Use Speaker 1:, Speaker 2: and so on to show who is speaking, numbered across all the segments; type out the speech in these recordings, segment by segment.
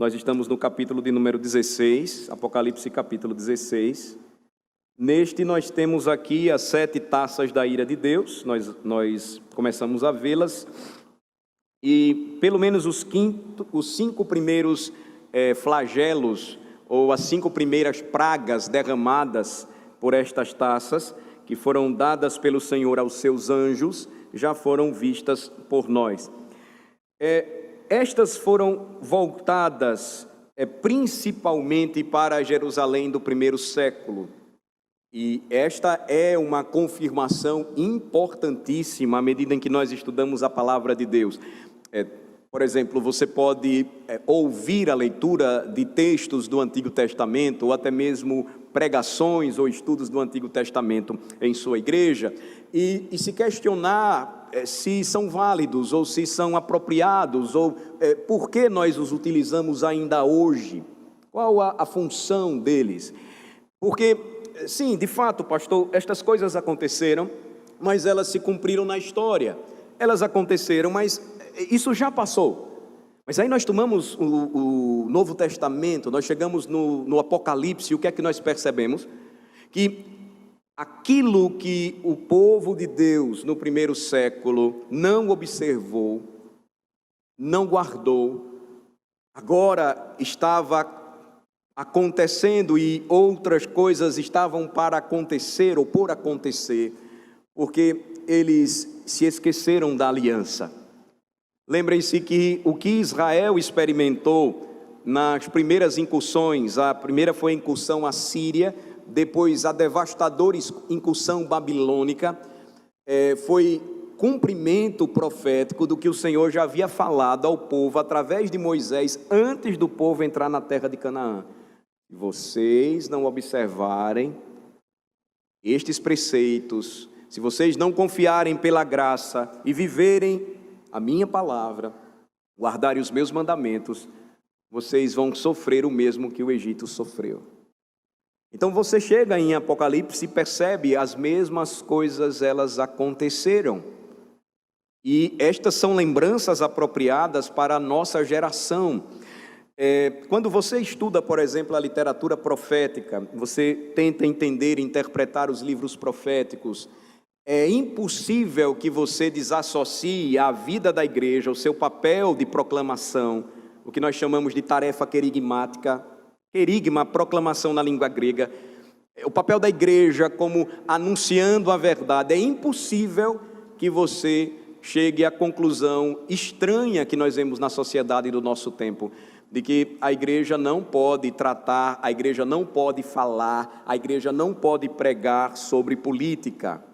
Speaker 1: Nós estamos no capítulo de número 16, Apocalipse capítulo 16. Neste nós temos aqui as 7 taças da ira de Deus, nós começamos a vê-las, e pelo menos os 5 primeiros flagelos, ou as 5 primeiras pragas derramadas por estas taças, que foram dadas pelo Senhor aos seus anjos, já foram vistas por nós. Estas foram voltadas principalmente para Jerusalém do primeiro século. E esta é uma confirmação importantíssima à medida em que nós estudamos a palavra de Deus. Por exemplo, você pode ouvir a leitura de textos do Antigo Testamento, ou até mesmo pregações ou estudos do Antigo Testamento em sua igreja, e se questionar se são válidos, ou se são apropriados, ou por que nós os utilizamos ainda hoje, qual a função deles. Porque, sim, de fato, pastor, estas coisas aconteceram, mas elas se cumpriram na história. Elas aconteceram, mas isso já passou. Mas aí nós tomamos o Novo Testamento, nós chegamos no Apocalipse, e o que é que nós percebemos? Que aquilo que o povo de Deus no primeiro século não observou, não guardou, agora estava acontecendo, e outras coisas estavam para acontecer ou por acontecer, porque eles se esqueceram da aliança. Lembrem-se que o que Israel experimentou nas primeiras incursões, a primeira foi a incursão assíria, depois a devastadora incursão babilônica, foi cumprimento profético do que o Senhor já havia falado ao povo através de Moisés, antes do povo entrar na terra de Canaã. Se vocês não observarem estes preceitos, se vocês não confiarem pela graça e viverem a minha palavra, guardarem os meus mandamentos, vocês vão sofrer o mesmo que o Egito sofreu. Então você chega em Apocalipse e percebe as mesmas coisas, elas aconteceram. E estas são lembranças apropriadas para a nossa geração. Quando você estuda, por exemplo, a literatura profética, você tenta entender e interpretar os livros proféticos, é impossível que você desassocie a vida da igreja, o seu papel de proclamação, o que nós chamamos de tarefa querigmática, querigma, proclamação na língua grega, o papel da igreja como anunciando a verdade. É impossível que você chegue à conclusão estranha que nós vemos na sociedade do nosso tempo, de que a igreja não pode tratar, a igreja não pode falar, a igreja não pode pregar sobre política.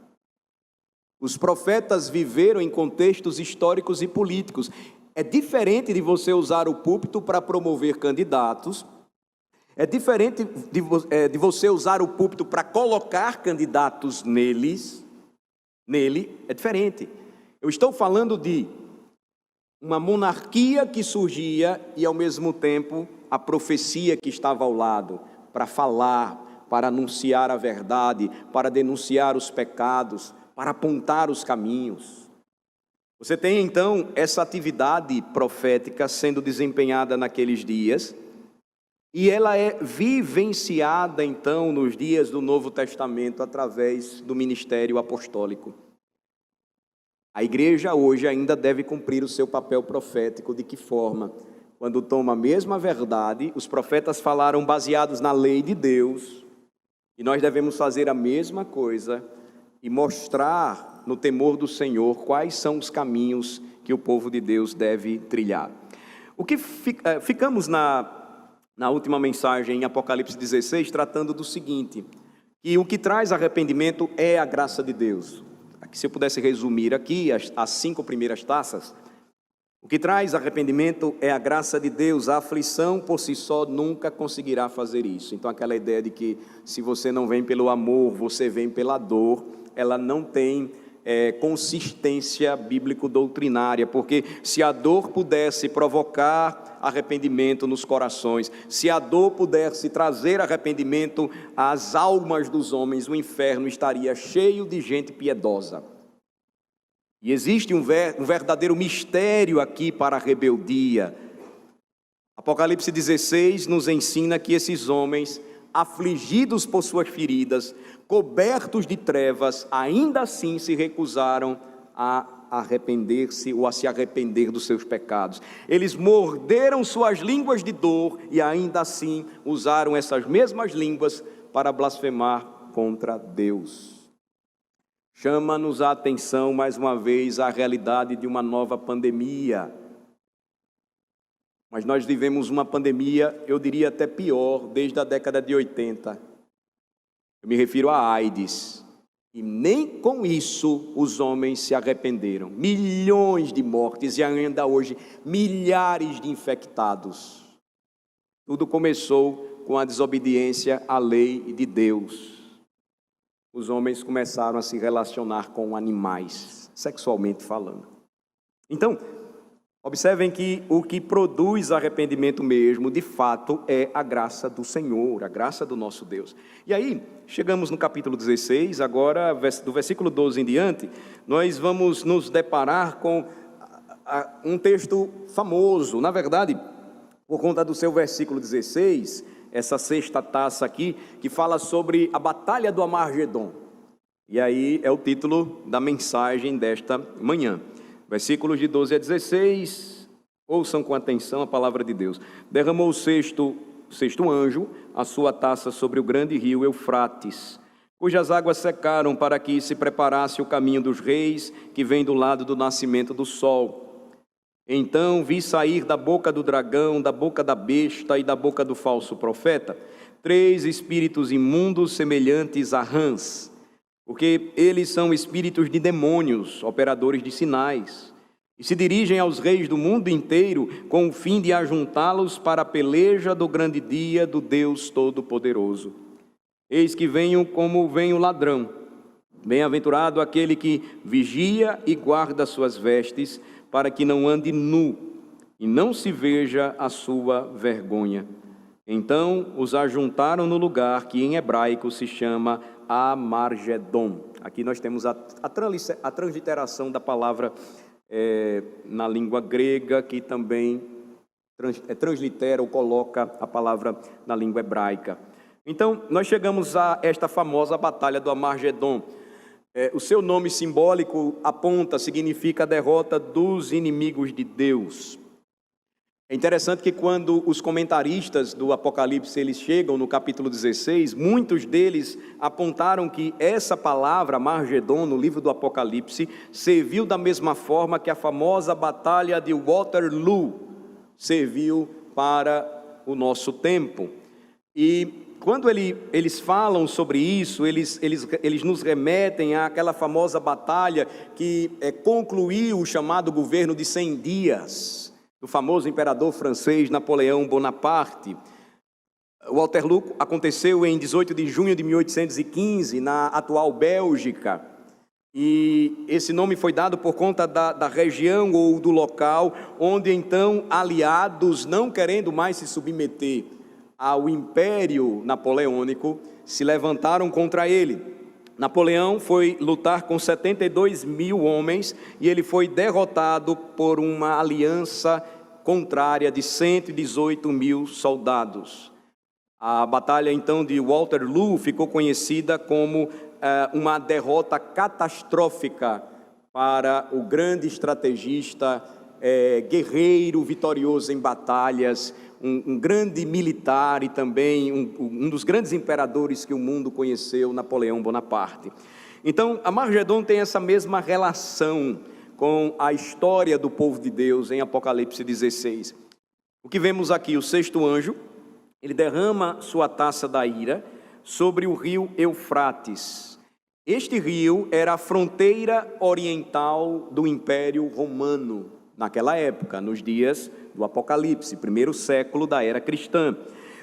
Speaker 1: Os profetas viveram em contextos históricos e políticos. É diferente de você usar o púlpito para promover candidatos, é diferente de você usar o púlpito para colocar candidatos nele, é diferente. Eu estou falando de uma monarquia que surgia e ao mesmo tempo a profecia que estava ao lado, para falar, para anunciar a verdade, para denunciar os pecados, para apontar os caminhos. Você tem então essa atividade profética sendo desempenhada naqueles dias, e ela é vivenciada então nos dias do Novo Testamento através do ministério apostólico. A igreja hoje ainda deve cumprir o seu papel profético. De que forma? Quando toma a mesma verdade, os profetas falaram baseados na lei de Deus, e nós devemos fazer a mesma coisa e mostrar no temor do Senhor quais são os caminhos que o povo de Deus deve trilhar. O que ficamos na última mensagem em Apocalipse 16, tratando do seguinte, que o que traz arrependimento é a graça de Deus. Se eu pudesse resumir aqui as 5 primeiras taças, o que traz arrependimento é a graça de Deus. A aflição por si só nunca conseguirá fazer isso. Então aquela ideia de que se você não vem pelo amor, você vem pela dor, ela não tem consistência bíblico-doutrinária, porque se a dor pudesse provocar arrependimento nos corações, se a dor pudesse trazer arrependimento às almas dos homens, o inferno estaria cheio de gente piedosa. E existe um verdadeiro mistério aqui para a rebeldia. Apocalipse 16 nos ensina que esses homens, afligidos por suas feridas, cobertos de trevas, ainda assim se recusaram a arrepender-se ou a se arrepender dos seus pecados. Eles morderam suas línguas de dor e ainda assim usaram essas mesmas línguas para blasfemar contra Deus. Chama-nos a atenção mais uma vez a realidade de uma nova pandemia. Mas nós vivemos uma pandemia, eu diria até pior, desde a década de 80. Eu me refiro à AIDS. E nem com isso os homens se arrependeram. Milhões de mortes e ainda hoje milhares de infectados. Tudo começou com a desobediência à lei de Deus. Os homens começaram a se relacionar com animais, sexualmente falando. Então, observem que o que produz arrependimento mesmo, de fato, é a graça do Senhor, a graça do nosso Deus. E aí, chegamos no capítulo 16, agora, do versículo 12 em diante, nós vamos nos deparar com um texto famoso. Na verdade, por conta do seu versículo 16, essa sexta taça aqui, que fala sobre a batalha do Amargedon. E aí é o título da mensagem desta manhã. Versículos de 12 a 16, ouçam com atenção a palavra de Deus. Derramou o sexto anjo a sua taça sobre o grande rio Eufrates, cujas águas secaram para que se preparasse o caminho dos reis, que vem do lado do nascimento do sol. Então vi sair da boca do dragão, da boca da besta e da boca do falso profeta, 3 espíritos imundos semelhantes a rãs, porque eles são espíritos de demônios, operadores de sinais, e se dirigem aos reis do mundo inteiro com o fim de ajuntá-los para a peleja do grande dia do Deus Todo-Poderoso. Eis que venho como vem o ladrão. Bem-aventurado aquele que vigia e guarda suas vestes, para que não ande nu e não se veja a sua vergonha. Então os ajuntaram no lugar que em hebraico se chama Amargedon. Aqui nós temos a transliteração da palavra na língua grega, que também translitera ou coloca a palavra na língua hebraica. Então nós chegamos a esta famosa batalha do Amargedon. O seu nome simbólico significa a derrota dos inimigos de Deus. É interessante que quando os comentaristas do Apocalipse eles chegam no capítulo 16, muitos deles apontaram que essa palavra, Amargedon, no livro do Apocalipse, serviu da mesma forma que a famosa batalha de Waterloo serviu para o nosso tempo. E quando eles falam sobre isso, eles nos remetem àquela famosa batalha que concluiu o chamado governo de 100 dias, do famoso imperador francês Napoleão Bonaparte. O Waterloo aconteceu em 18 de junho de 1815, na atual Bélgica, e esse nome foi dado por conta da região ou do local, onde então aliados, não querendo mais se submeter ao Império Napoleônico, se levantaram contra ele. Napoleão foi lutar com 72 mil homens e ele foi derrotado por uma aliança contrária de 118 mil soldados. A batalha então de Waterloo ficou conhecida como uma derrota catastrófica para o grande estrategista, guerreiro vitorioso em batalhas, um grande militar e também um dos grandes imperadores que o mundo conheceu, Napoleão Bonaparte. Então, Amargedon tem essa mesma relação com a história do povo de Deus em Apocalipse 16. O que vemos aqui, o sexto anjo, ele derrama sua taça da ira sobre o rio Eufrates. Este rio era a fronteira oriental do Império Romano, naquela época, nos dias do Apocalipse, primeiro século da era cristã.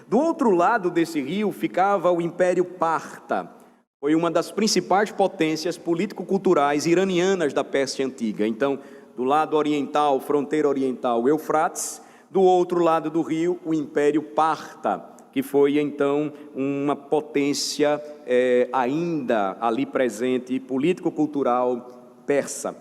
Speaker 1: Do outro lado desse rio ficava o Império Parta. Foi uma das principais potências político-culturais iranianas da Pérsia Antiga. Então, do lado oriental, fronteira oriental, Eufrates. Do outro lado do rio, o Império Parta, que foi então uma potência ainda ali presente, político-cultural persa.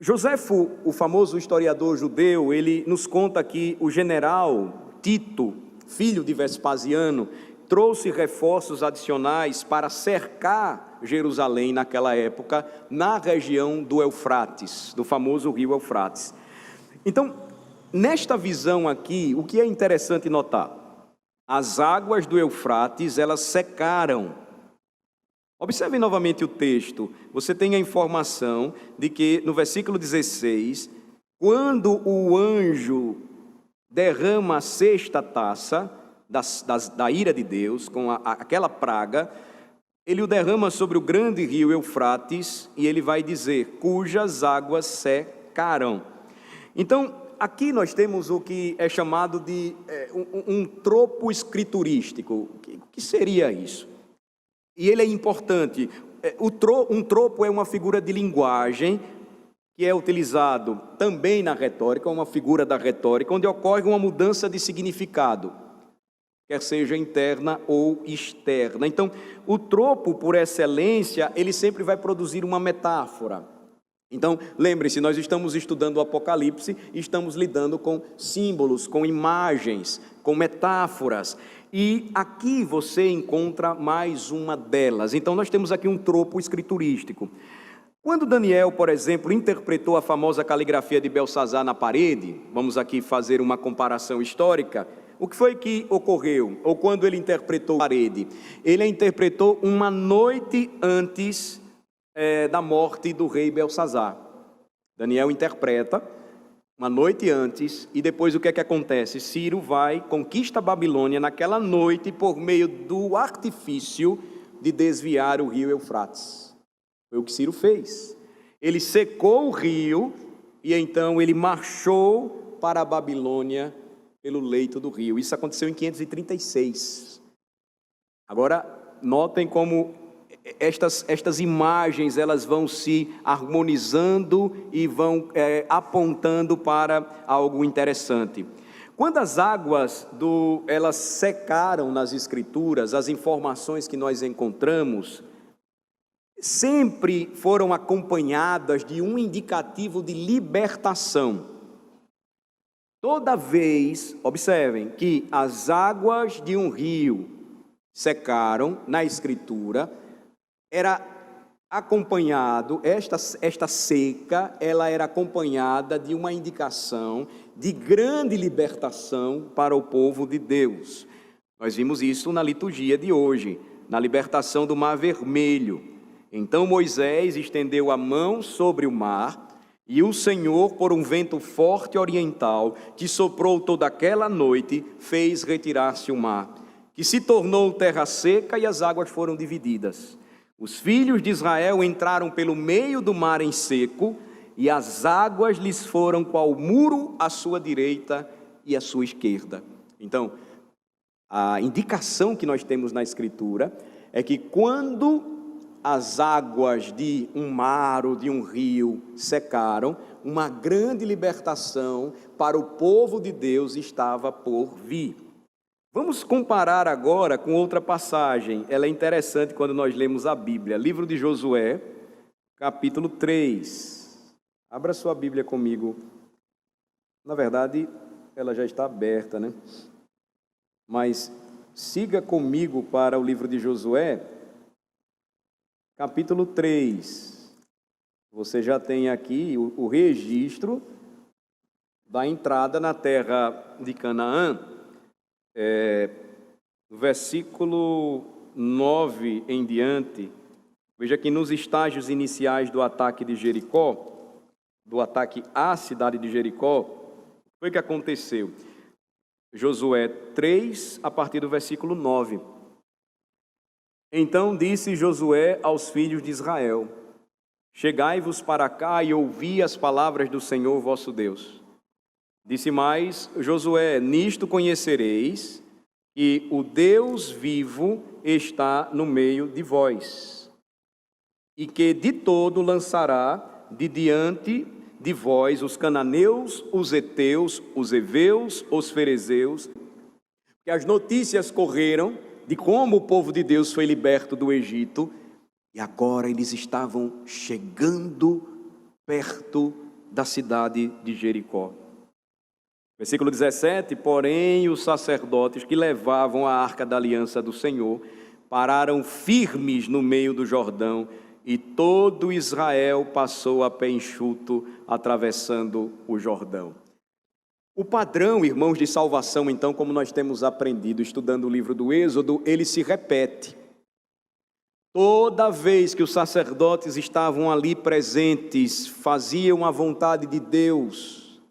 Speaker 1: Joséfo, o famoso historiador judeu, ele nos conta que o general Tito, filho de Vespasiano, trouxe reforços adicionais para cercar Jerusalém naquela época, na região do Eufrates, do famoso rio Eufrates. Então, nesta visão aqui, o que é interessante notar? As águas do Eufrates, elas secaram. Observe novamente o texto. Você tem a informação de que no versículo 16, quando o anjo derrama a sexta taça da ira de Deus, com aquela praga, ele o derrama sobre o grande rio Eufrates, e ele vai dizer, cujas águas secaram. Então, aqui nós temos o que é chamado de um tropo escriturístico. O que seria isso? E ele é importante. Um tropo é uma figura de linguagem que é utilizado também na retórica, uma figura da retórica, onde ocorre uma mudança de significado, quer seja interna ou externa. Então, o tropo, por excelência, ele sempre vai produzir uma metáfora. Então, lembre-se, nós estamos estudando o Apocalipse e estamos lidando com símbolos, com imagens, com metáforas. E aqui você encontra mais uma delas. Então, nós temos aqui um tropo escriturístico. Quando Daniel, por exemplo, interpretou a famosa caligrafia de Belsazar na parede, vamos aqui fazer uma comparação histórica, o que foi que ocorreu? Ou quando ele interpretou a parede? Ele a interpretou uma noite antes da morte do rei Belsazar. Daniel interpreta uma noite antes, e depois o que é que acontece? Ciro vai, conquista a Babilônia naquela noite por meio do artifício de desviar o rio Eufrates. Foi o que Ciro fez. Ele secou o rio e então ele marchou para a Babilônia pelo leito do rio. Isso aconteceu em 536. Agora, notem como estas imagens, elas vão se harmonizando e vão apontando para algo interessante. Quando as águas elas secaram nas Escrituras, as informações que nós encontramos sempre foram acompanhadas de um indicativo de libertação. Toda vez, observem, que as águas de um rio secaram na Escritura, era acompanhado, esta seca, ela era acompanhada de uma indicação de grande libertação para o povo de Deus. Nós vimos isso na liturgia de hoje, na libertação do Mar Vermelho. Então Moisés estendeu a mão sobre o mar, e o Senhor, por um vento forte oriental, que soprou toda aquela noite, fez retirar-se o mar, que se tornou terra seca e as águas foram divididas. Os filhos de Israel entraram pelo meio do mar em seco, e as águas lhes foram qual muro à sua direita e à sua esquerda. Então, a indicação que nós temos na Escritura é que quando as águas de um mar ou de um rio secaram, uma grande libertação para o povo de Deus estava por vir. Vamos comparar agora com outra passagem. Ela é interessante quando nós lemos a Bíblia. Livro de Josué, capítulo 3. Abra sua Bíblia comigo. Na verdade, ela já está aberta, né? Mas siga comigo para o livro de Josué, capítulo 3, você já tem aqui o registro da entrada na terra de Canaã, versículo 9 em diante. Veja que nos estágios iniciais do ataque de Jericó, do ataque à cidade de Jericó, foi o que aconteceu. Josué 3, a partir do versículo 9. Então disse Josué aos filhos de Israel: chegai-vos para cá e ouvi as palavras do Senhor vosso Deus. Disse mais Josué: nisto conhecereis que o Deus vivo está no meio de vós, e que de todo lançará de diante de vós os cananeus, os heteus, os heveus, os ferezeus. Que as notícias correram de como o povo de Deus foi liberto do Egito, e agora eles estavam chegando perto da cidade de Jericó. Versículo 17: porém os sacerdotes que levavam a arca da aliança do Senhor pararam firmes no meio do Jordão, e todo Israel passou a pé enxuto, atravessando o Jordão. O padrão, irmãos, de salvação, então, como nós temos aprendido estudando o livro do Êxodo, ele se repete. Toda vez que os sacerdotes estavam ali presentes, faziam a vontade de Deus,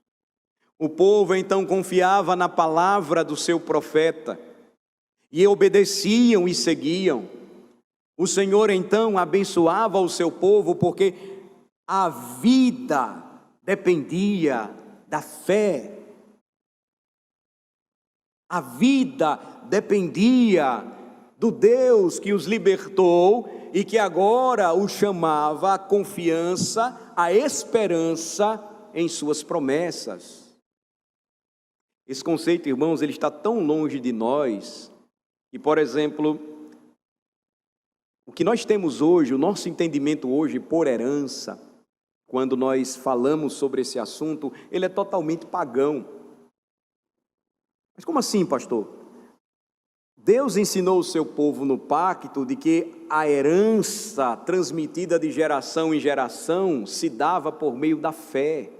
Speaker 1: o povo então confiava na palavra do seu profeta, e obedeciam e seguiam. O Senhor então abençoava o seu povo, porque a vida dependia da fé. A vida dependia do Deus que os libertou e que agora os chamava à confiança, à esperança em suas promessas. Esse conceito, irmãos, ele está tão longe de nós que, por exemplo, o que nós temos hoje, o nosso entendimento hoje por herança, quando nós falamos sobre esse assunto, ele é totalmente pagão. Mas como assim, pastor? Deus ensinou o seu povo no pacto de que a herança transmitida de geração em geração se dava por meio da fé,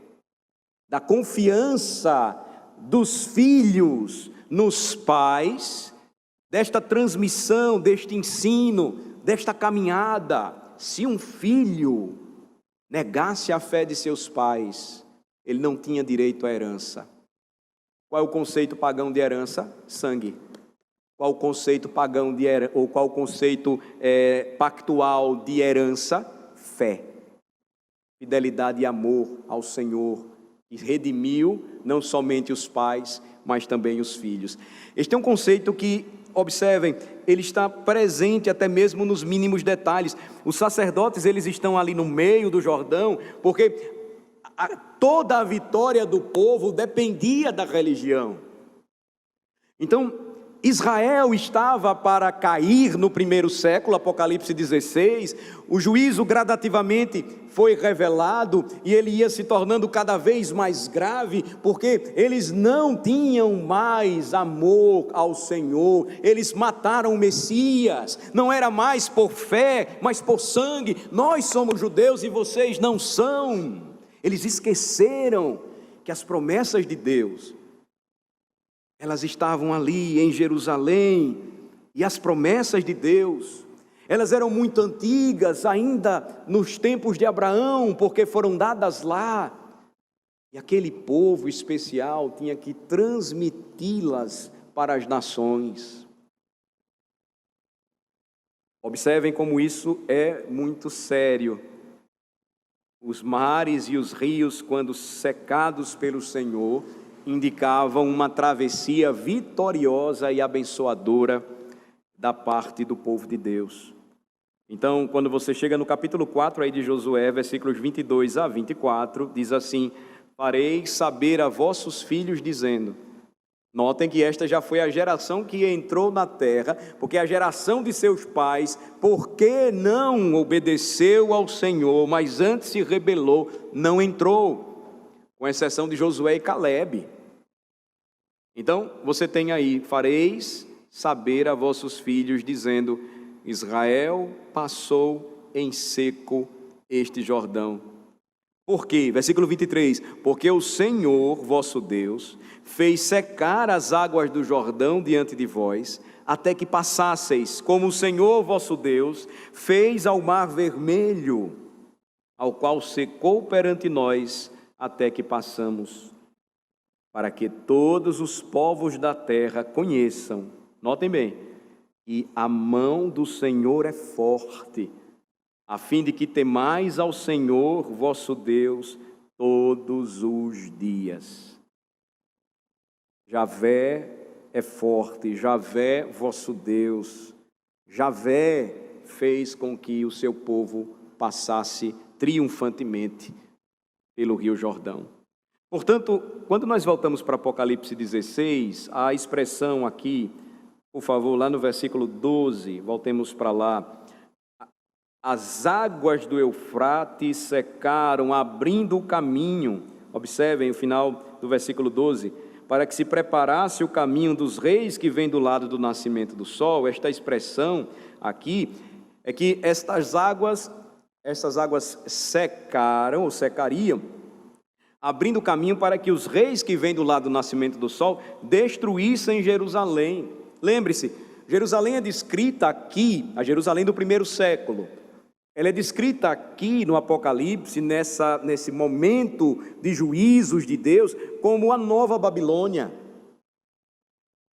Speaker 1: da confiança dos filhos nos pais, desta transmissão, deste ensino, desta caminhada. Se um filho negasse a fé de seus pais, ele não tinha direito à herança. Qual é o conceito pagão de herança? Sangue. Qual o conceito pagão de herança, ou qual o conceito pactual de herança? Fé. Fidelidade e amor ao Senhor, que redimiu não somente os pais, mas também os filhos. Este é um conceito que, observem, ele está presente até mesmo nos mínimos detalhes. Os sacerdotes, eles estão ali no meio do Jordão, porque toda a vitória do povo dependia da religião. Então, Israel estava para cair no primeiro século, Apocalipse 16, o juízo gradativamente foi revelado e ele ia se tornando cada vez mais grave, porque eles não tinham mais amor ao Senhor, eles mataram o Messias, não era mais por fé, mas por sangue. Nós somos judeus e vocês não são. Eles esqueceram que as promessas de Deus, elas estavam ali em Jerusalém, e as promessas de Deus, elas eram muito antigas, ainda nos tempos de Abraão, porque foram dadas lá, e aquele povo especial tinha que transmiti-las para as nações. Observem como isso é muito sério. Os mares e os rios, quando secados pelo Senhor, indicavam uma travessia vitoriosa e abençoadora da parte do povo de Deus. Então, quando você chega no capítulo 4 aí de Josué, versículos 22 a 24, diz assim: fareis saber a vossos filhos, dizendo... Notem que esta já foi a geração que entrou na terra, porque a geração de seus pais, porque não obedeceu ao Senhor, mas antes se rebelou, não entrou, com exceção de Josué e Calebe. Então, você tem aí: fareis saber a vossos filhos, dizendo, Israel passou em seco este Jordão. Por quê? Versículo 23, porque o Senhor, vosso Deus, fez secar as águas do Jordão diante de vós, até que passasseis, como o Senhor, vosso Deus, fez ao mar vermelho, ao qual secou perante nós, até que passamos, para que todos os povos da terra conheçam, notem bem, que a mão do Senhor é forte, a fim de que temais ao Senhor, vosso Deus, todos os dias. Javé é forte, Javé, vosso Deus. Javé fez com que o seu povo passasse triunfantemente pelo rio Jordão. Portanto, quando nós voltamos para Apocalipse 16, a expressão aqui, por favor, lá no versículo 12, voltemos para lá. as águas do Eufrates secaram, abrindo o caminho. Observem o final do versículo 12. Para que se preparasse o caminho dos reis que vêm do lado do nascimento do sol. Esta expressão aqui é que essas águas secaram ou secariam, abrindo o caminho para que os reis que vêm do lado do nascimento do sol destruíssem Jerusalém. Lembre-se, Jerusalém é descrita aqui, a Jerusalém do primeiro século. Ela é descrita aqui no Apocalipse, nesse momento de juízos de Deus, como a nova Babilônia.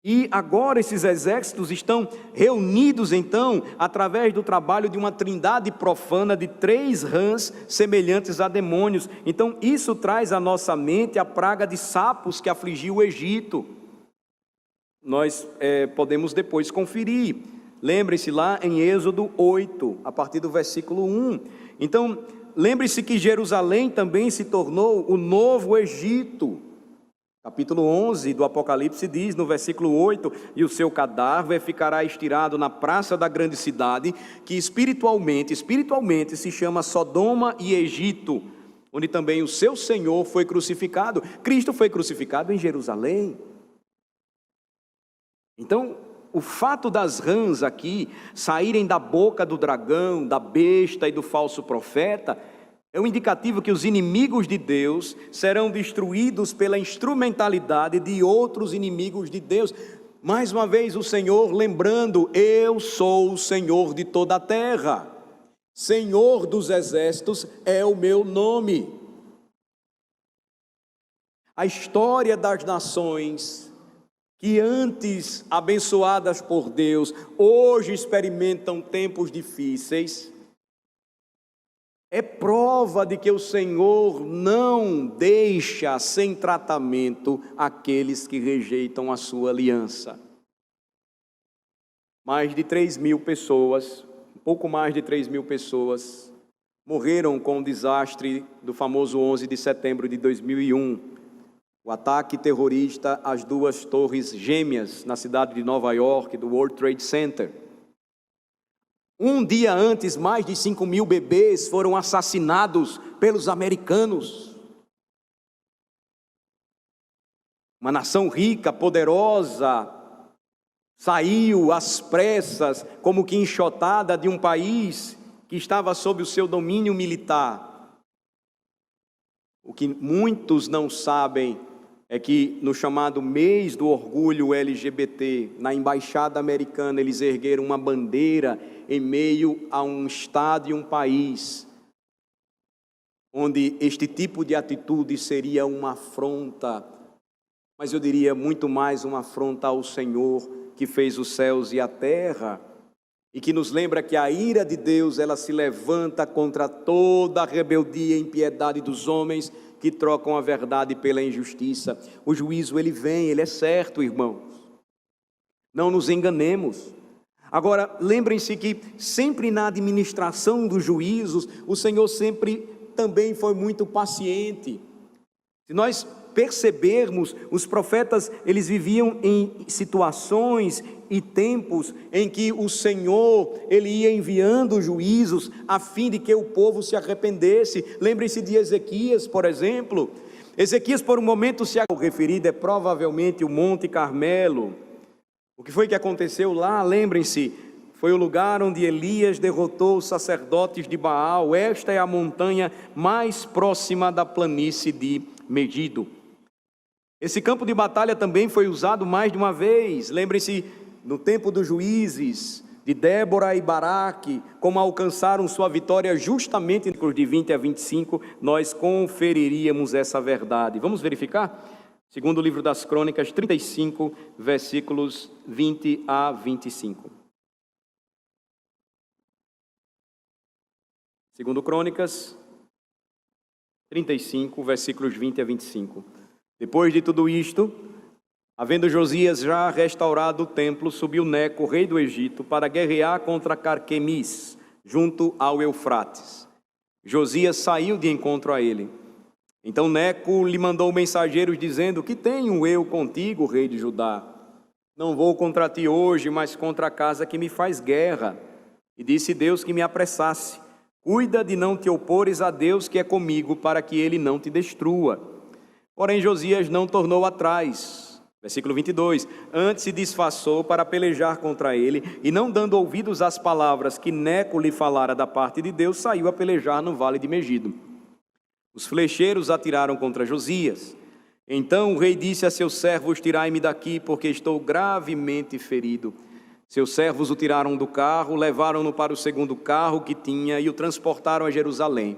Speaker 1: E agora esses exércitos estão reunidos, então, através do trabalho de uma trindade profana de 3 rãs semelhantes a demônios. Então, isso traz à nossa mente a praga de sapos que afligiu o Egito. Nós podemos depois conferir. Lembre-se lá em Êxodo 8, a partir do versículo 1. Então, lembre-se que Jerusalém também se tornou o novo Egito. Capítulo 11 do Apocalipse diz, no versículo 8, e o seu cadáver ficará estirado na praça da grande cidade, que espiritualmente se chama Sodoma e Egito, onde também o seu Senhor foi crucificado. Cristo foi crucificado em Jerusalém. Então, o fato das rãs aqui saírem da boca do dragão, da besta e do falso profeta, é um indicativo que os inimigos de Deus serão destruídos pela instrumentalidade de outros inimigos de Deus. Mais uma vez o Senhor lembrando, eu sou o Senhor de toda a terra. Senhor dos exércitos é o meu nome. A história das nações que antes abençoadas por Deus, hoje experimentam tempos difíceis, é prova de que o Senhor não deixa sem tratamento aqueles que rejeitam a sua aliança. Mais de 3.000 pessoas, um pouco mais de 3.000 pessoas, morreram com o desastre do famoso 11 de setembro de 2001, o ataque terrorista às 2 torres gêmeas na cidade de Nova York, do World Trade Center. Um dia antes, mais de 5.000 bebês foram assassinados pelos americanos. Uma nação rica, poderosa, saiu às pressas, como que enxotada de um país que estava sob o seu domínio militar. O que muitos não sabem é que no chamado mês do orgulho LGBT, na embaixada americana, eles ergueram uma bandeira em meio a um estado e um país, onde este tipo de atitude seria uma afronta, mas eu diria muito mais uma afronta ao Senhor, que fez os céus e a terra, e que nos lembra que a ira de Deus, ela se levanta contra toda a rebeldia e impiedade dos homens, que trocam a verdade pela injustiça. O juízo, ele vem, ele é certo, irmãos. Não nos enganemos. Agora, lembrem-se que sempre na administração dos juízos, o Senhor sempre também foi muito paciente. Se nós percebermos, os profetas, eles viviam em situações e tempos em que o Senhor, ele ia enviando juízos a fim de que o povo se arrependesse. Lembrem-se de Ezequias, por exemplo. Ezequias, por um momento, o referido é provavelmente o Monte Carmelo. O que foi que aconteceu lá? Lembrem-se, foi o lugar onde Elias derrotou os sacerdotes de Baal. Esta é a montanha mais próxima da planície de Megido. Esse campo de batalha também foi usado mais de uma vez. Lembrem-se, no tempo dos juízes, de Débora e Baraque, como alcançaram sua vitória justamente de 20 a 25, nós conferiríamos essa verdade. Vamos verificar? Segundo o livro das Crônicas, 35, versículos 20 a 25. Segundo Crônicas, 35, versículos 20 a 25. Depois de tudo isto, havendo Josias já restaurado o templo, subiu Neco, rei do Egito, para guerrear contra Carquemis, junto ao Eufrates. Josias saiu de encontro a ele. Então Neco lhe mandou mensageiros dizendo: que tenho eu contigo, rei de Judá? Não vou contra ti hoje, mas contra a casa que me faz guerra. E disse Deus que me apressasse: cuida de não te opores a Deus que é comigo, para que ele não te destrua. Porém Josias não tornou atrás. Versículo 22, antes se disfarçou para pelejar contra ele, e não dando ouvidos às palavras que Neco lhe falara da parte de Deus, saiu a pelejar no vale de Megido. Os flecheiros atiraram contra Josias. Então o rei disse a seus servos: tirai-me daqui, porque estou gravemente ferido. Seus servos o tiraram do carro, levaram-no para o segundo carro que tinha e o transportaram a Jerusalém.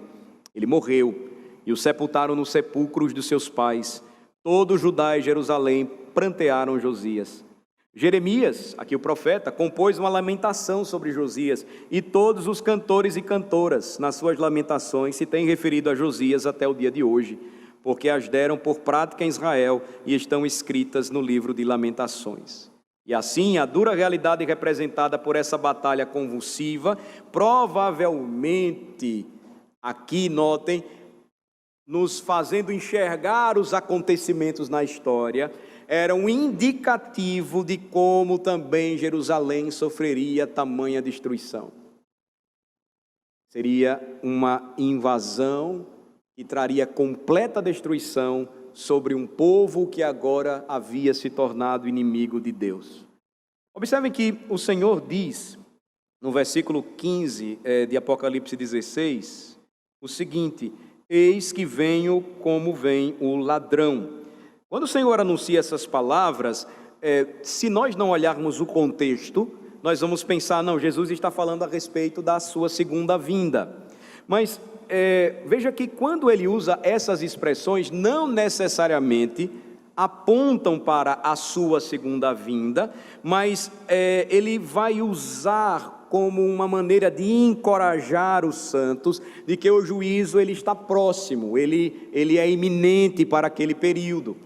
Speaker 1: Ele morreu, e o sepultaram nos sepulcros de seus pais. Todo Judá e Jerusalém prantearam Josias. Jeremias, aqui o profeta, compôs uma lamentação sobre Josias, e todos os cantores e cantoras, nas suas lamentações, se têm referido a Josias até o dia de hoje, porque as deram por prática em Israel e estão escritas no livro de Lamentações. E assim, a dura realidade representada por essa batalha convulsiva, provavelmente, aqui notem, nos fazendo enxergar os acontecimentos na história, era um indicativo de como também Jerusalém sofreria tamanha destruição. Seria uma invasão que traria completa destruição sobre um povo que agora havia se tornado inimigo de Deus. Observem que o Senhor diz, no versículo 15 de Apocalipse 16, o seguinte: eis que venho como vem o ladrão. Quando o Senhor anuncia essas palavras, se nós não olharmos o contexto, nós vamos pensar, não, Jesus está falando a respeito da sua segunda vinda. Mas veja que quando ele usa essas expressões, não necessariamente apontam para a sua segunda vinda, mas ele vai usar como uma maneira de encorajar os santos, de que o juízo ele está próximo, ele é iminente para aquele período.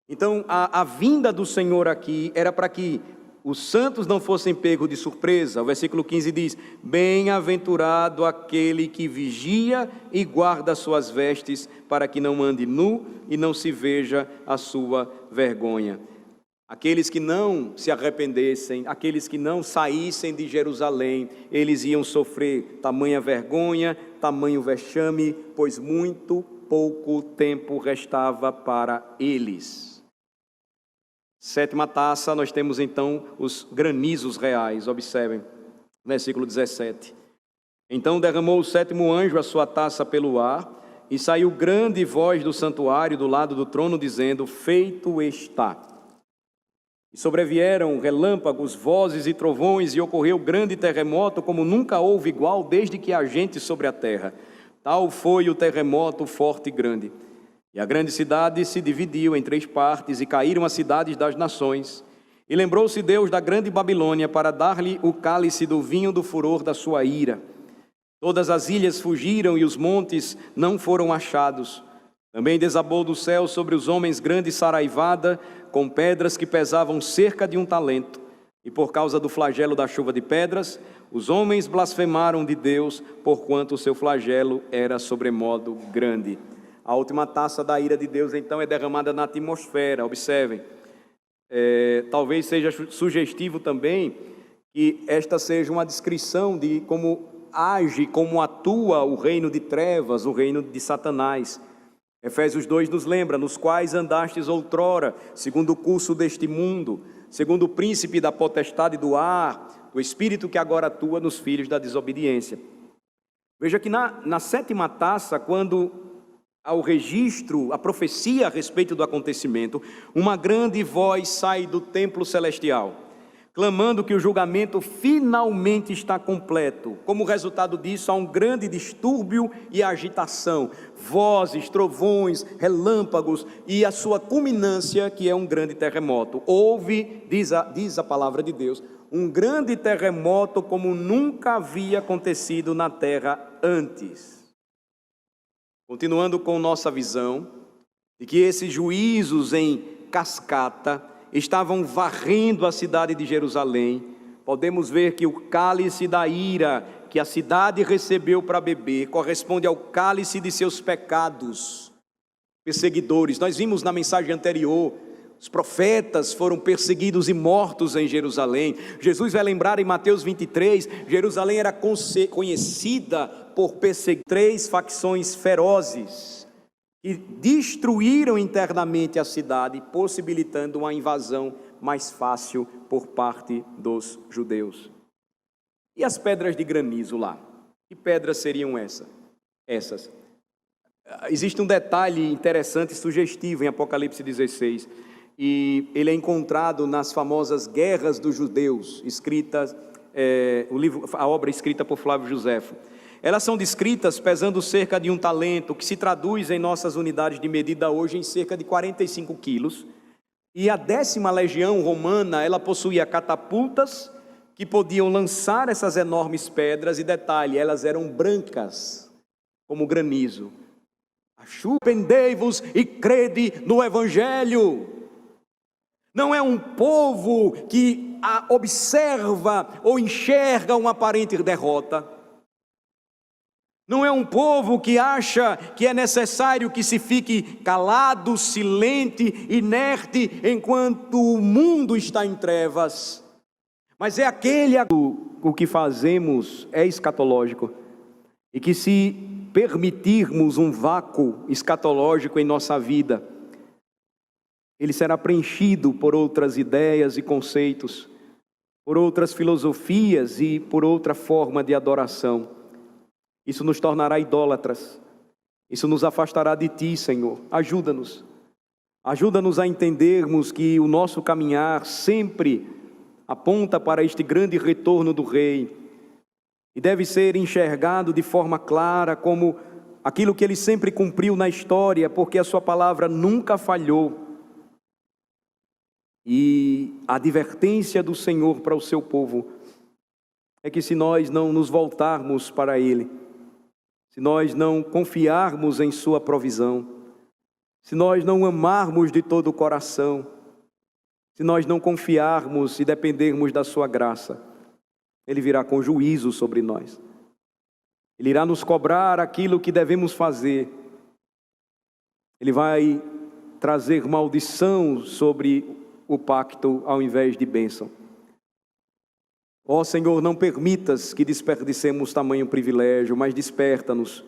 Speaker 1: Então, a vinda do Senhor aqui era para que os santos não fossem pegos de surpresa. O versículo 15 diz: bem-aventurado aquele que vigia e guarda suas vestes, para que não ande nu e não se veja a sua vergonha. Aqueles que não se arrependessem, aqueles que não saíssem de Jerusalém, eles iam sofrer tamanha vergonha, tamanho vexame, pois muito pouco tempo restava para eles. Sétima taça, nós temos então os granizos reais, observem, versículo 17. Então derramou o sétimo anjo a sua taça pelo ar, e saiu grande voz do santuário do lado do trono, dizendo: feito está. E sobrevieram relâmpagos, vozes e trovões, e ocorreu grande terremoto, como nunca houve igual desde que há gente sobre a terra. Tal foi o terremoto forte e grande. E a grande cidade se dividiu em 3 partes, e caíram as cidades das nações. E lembrou-se Deus da grande Babilônia, para dar-lhe o cálice do vinho do furor da sua ira. Todas as ilhas fugiram, e os montes não foram achados. Também desabou do céu sobre os homens grande saraivada, com pedras que pesavam cerca de 1 talento. E por causa do flagelo da chuva de pedras, os homens blasfemaram de Deus, porquanto o seu flagelo era sobremodo grande. A última taça da ira de Deus, então, é derramada na atmosfera. Observem, talvez seja sugestivo também que esta seja uma descrição de como age, como atua o reino de trevas, o reino de Satanás. Efésios 2 nos lembra: nos quais andastes outrora, segundo o curso deste mundo, segundo o príncipe da potestade do ar, o espírito que agora atua nos filhos da desobediência. Veja que na sétima taça, quando ao registro, a profecia a respeito do acontecimento, uma grande voz sai do templo celestial, clamando que o julgamento finalmente está completo. Como resultado disso, há um grande distúrbio e agitação, vozes, trovões, relâmpagos, e a sua culminância, que é um grande terremoto. Houve, diz a palavra de Deus, um grande terremoto como nunca havia acontecido na terra antes. Continuando com nossa visão, de que esses juízos em cascata estavam varrendo a cidade de Jerusalém, podemos ver que o cálice da ira que a cidade recebeu para beber corresponde ao cálice de seus pecados perseguidores. Nós vimos na mensagem anterior Os profetas foram perseguidos e mortos em Jerusalém. Jesus vai lembrar em Mateus 23, Jerusalém era conhecida por perseguir 3 facções ferozes que destruíram internamente a cidade, possibilitando uma invasão mais fácil por parte dos judeus. E as pedras de granizo lá? Que pedras seriam essas? Existe um detalhe interessante e sugestivo em Apocalipse 16, e ele é encontrado nas famosas Guerras dos Judeus, escritas, a obra escrita por Flávio Joséfo. Elas são descritas pesando cerca de 1 talento, que se traduz em nossas unidades de medida hoje em cerca de 45 quilos. E a 10ª legião romana, ela possuía catapultas que podiam lançar essas enormes pedras, e detalhe, elas eram brancas, como granizo. Arrependei-vos e crede no Evangelho. Não é um povo que observa ou enxerga uma aparente derrota. Não é um povo que acha que é necessário que se fique calado, silente, inerte, enquanto o mundo está em trevas. Mas é aquele o que fazemos é escatológico. E que se permitirmos um vácuo escatológico em nossa vida, ele será preenchido por outras ideias e conceitos, por outras filosofias e por outra forma de adoração. Isso nos tornará idólatras. Isso nos afastará de Ti, Senhor. Ajuda-nos. Ajuda-nos a entendermos que o nosso caminhar sempre aponta para este grande retorno do Rei, e deve ser enxergado de forma clara como aquilo que Ele sempre cumpriu na história, porque a Sua palavra nunca falhou. E a advertência do Senhor para o seu povo é que se nós não nos voltarmos para Ele, se nós não confiarmos em Sua provisão, se nós não amarmos de todo o coração, se nós não confiarmos e dependermos da Sua graça, Ele virá com juízo sobre nós. Ele irá nos cobrar aquilo que devemos fazer. Ele vai trazer maldição sobre o pacto ao invés de bênção. Ó Senhor, não permitas que desperdicemos tamanho privilégio, mas desperta-nos.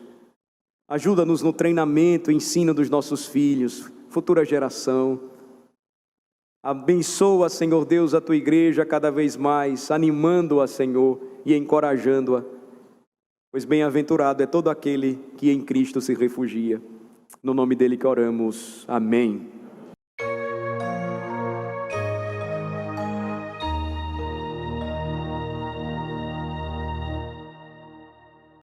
Speaker 1: Ajuda-nos no treinamento e ensino dos nossos filhos, futura geração. Abençoa, Senhor Deus, a Tua igreja cada vez mais, animando-a, Senhor, e encorajando-a. Pois bem-aventurado é todo aquele que em Cristo se refugia. No nome dele que oramos. Amém.